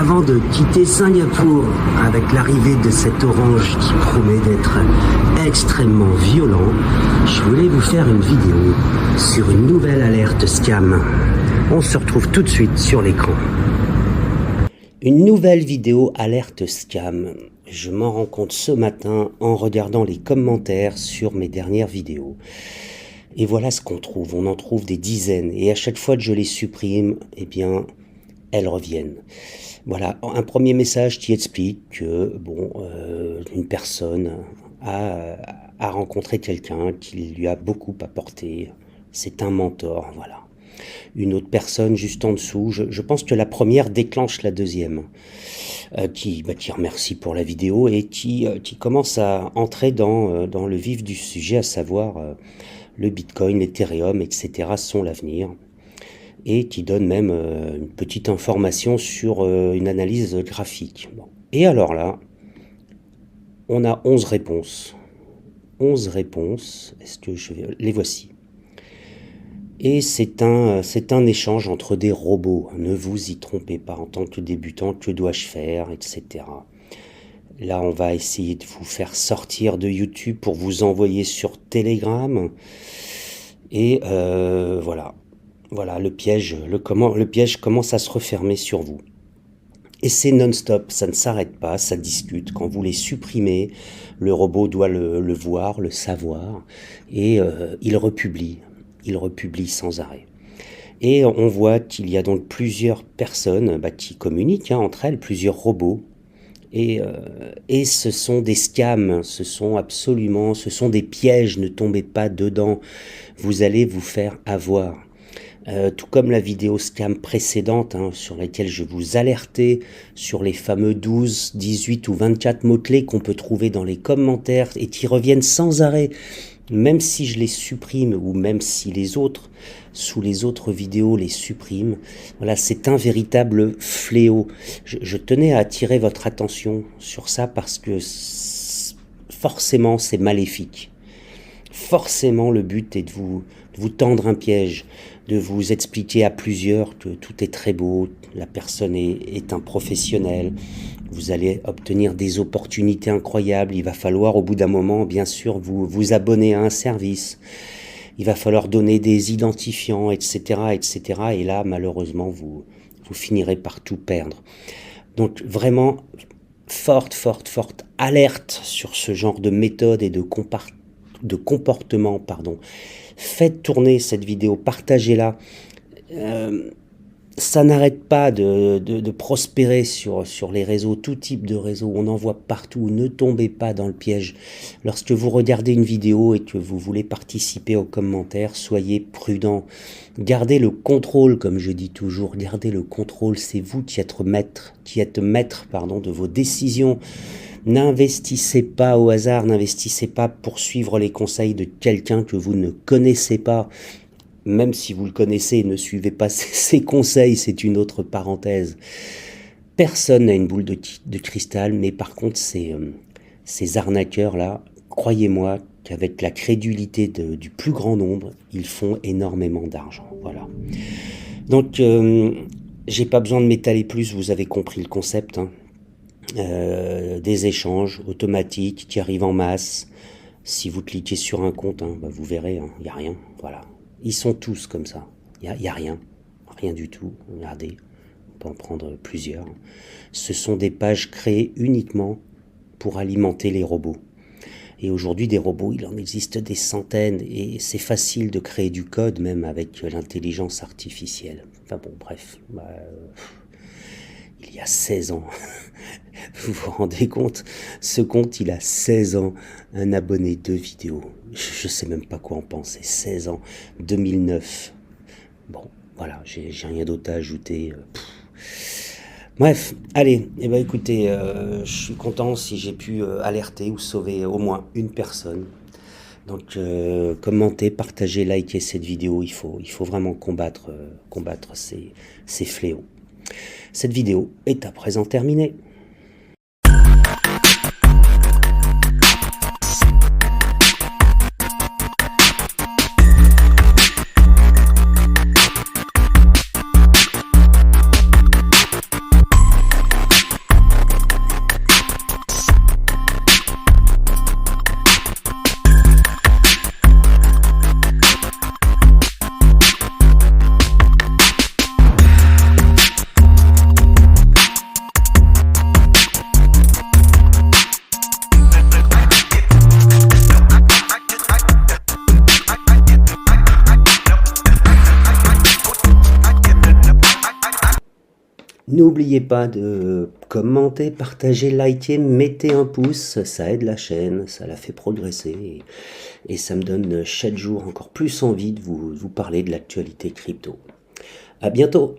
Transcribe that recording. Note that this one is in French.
Avant de quitter Singapour, avec l'arrivée de cet orange qui promet d'être extrêmement violent, je voulais vous faire une vidéo sur une nouvelle alerte scam. On se retrouve tout de suite sur l'écran. Une nouvelle vidéo alerte scam. Je m'en rends compte ce matin en regardant les commentaires sur mes dernières vidéos. Et voilà ce qu'on trouve. On en trouve des dizaines. Et à chaque fois que je les supprime, eh bien, elles reviennent. Voilà, un premier message qui explique que une personne a rencontré quelqu'un qui lui a beaucoup apporté. C'est un mentor, voilà. Une autre personne juste en dessous, je pense que la première déclenche la deuxième, qui remercie pour la vidéo et qui commence à entrer dans le vif du sujet, à savoir le Bitcoin, l'Ethereum, etc. sont l'avenir. Et qui donne même une petite information sur une analyse graphique. Bon. Et alors là, on a 11 réponses. 11 réponses, les voici. Et c'est un échange entre des robots. Ne vous y trompez pas, en tant que débutant, que dois-je faire, etc. Là, on va essayer de vous faire sortir de YouTube pour vous envoyer sur Telegram. Et voilà. Voilà, le piège commence à se refermer sur vous. Et c'est non-stop, ça ne s'arrête pas, ça discute. Quand vous les supprimez, le robot doit le voir, le savoir, et il republie sans arrêt. Et on voit qu'il y a donc plusieurs personnes qui communiquent entre elles, plusieurs robots, et ce sont des scams, ce sont des pièges, ne tombez pas dedans, vous allez vous faire avoir. Tout comme la vidéo scam précédente sur laquelle je vous alertais sur les fameux 12, 18 ou 24 mots-clés qu'on peut trouver dans les commentaires et qui reviennent sans arrêt, même si je les supprime ou même si sous les autres vidéos les suppriment. Voilà, c'est un véritable fléau. Je tenais à attirer votre attention sur ça parce que forcément c'est maléfique. Forcément le but est de vous tendre un piège, de vous expliquer à plusieurs que tout est très beau, la personne est un professionnel, vous allez obtenir des opportunités incroyables, il va falloir au bout d'un moment bien sûr vous abonner à un service, il va falloir donner des identifiants, etc. Et là malheureusement vous finirez par tout perdre. Donc vraiment forte alerte sur ce genre de méthode et de comportement, Faites tourner cette vidéo, partagez-la. Ça n'arrête pas de prospérer sur les réseaux, tout type de réseaux, on en voit partout. Ne tombez pas dans le piège. Lorsque vous regardez une vidéo et que vous voulez participer aux commentaires, soyez prudent. Gardez le contrôle, comme je dis toujours, gardez le contrôle. C'est vous qui êtes maître de vos décisions. N'investissez pas au hasard, n'investissez pas pour suivre les conseils de quelqu'un que vous ne connaissez pas. Même si vous le connaissez, ne suivez pas ses conseils, c'est une autre parenthèse. Personne n'a une boule de cristal, mais par contre, ces arnaqueurs-là, croyez-moi qu'avec la crédulité du plus grand nombre, ils font énormément d'argent. Voilà. Donc, j'ai pas besoin de m'étaler plus, vous avez compris le concept, des échanges automatiques qui arrivent en masse. Si vous cliquez sur un compte, vous verrez, il n'y a rien. Voilà. Ils sont tous comme ça. Il n'y a rien du tout. Regardez, on peut en prendre plusieurs. Ce sont des pages créées uniquement pour alimenter les robots. Et aujourd'hui, des robots, il en existe des centaines. Et c'est facile de créer du code, même avec l'intelligence artificielle. Enfin bon, bref. Il y a 16 ans. Vous vous rendez compte? Ce compte, il a 16 ans. Un abonné, 2 vidéos. Je sais même pas quoi en penser. 16 ans. 2009. Bon, voilà, j'ai rien d'autre à ajouter. Bref, allez. Écoutez, je suis content si j'ai pu alerter ou sauver au moins une personne. Donc, commentez, partagez, likez cette vidéo. Il faut vraiment combattre ces fléaux. Cette vidéo est à présent terminée. N'oubliez pas de commenter, partager, liker, mettez un pouce, ça aide la chaîne, ça la fait progresser et ça me donne chaque jour encore plus envie de vous parler de l'actualité crypto. À bientôt!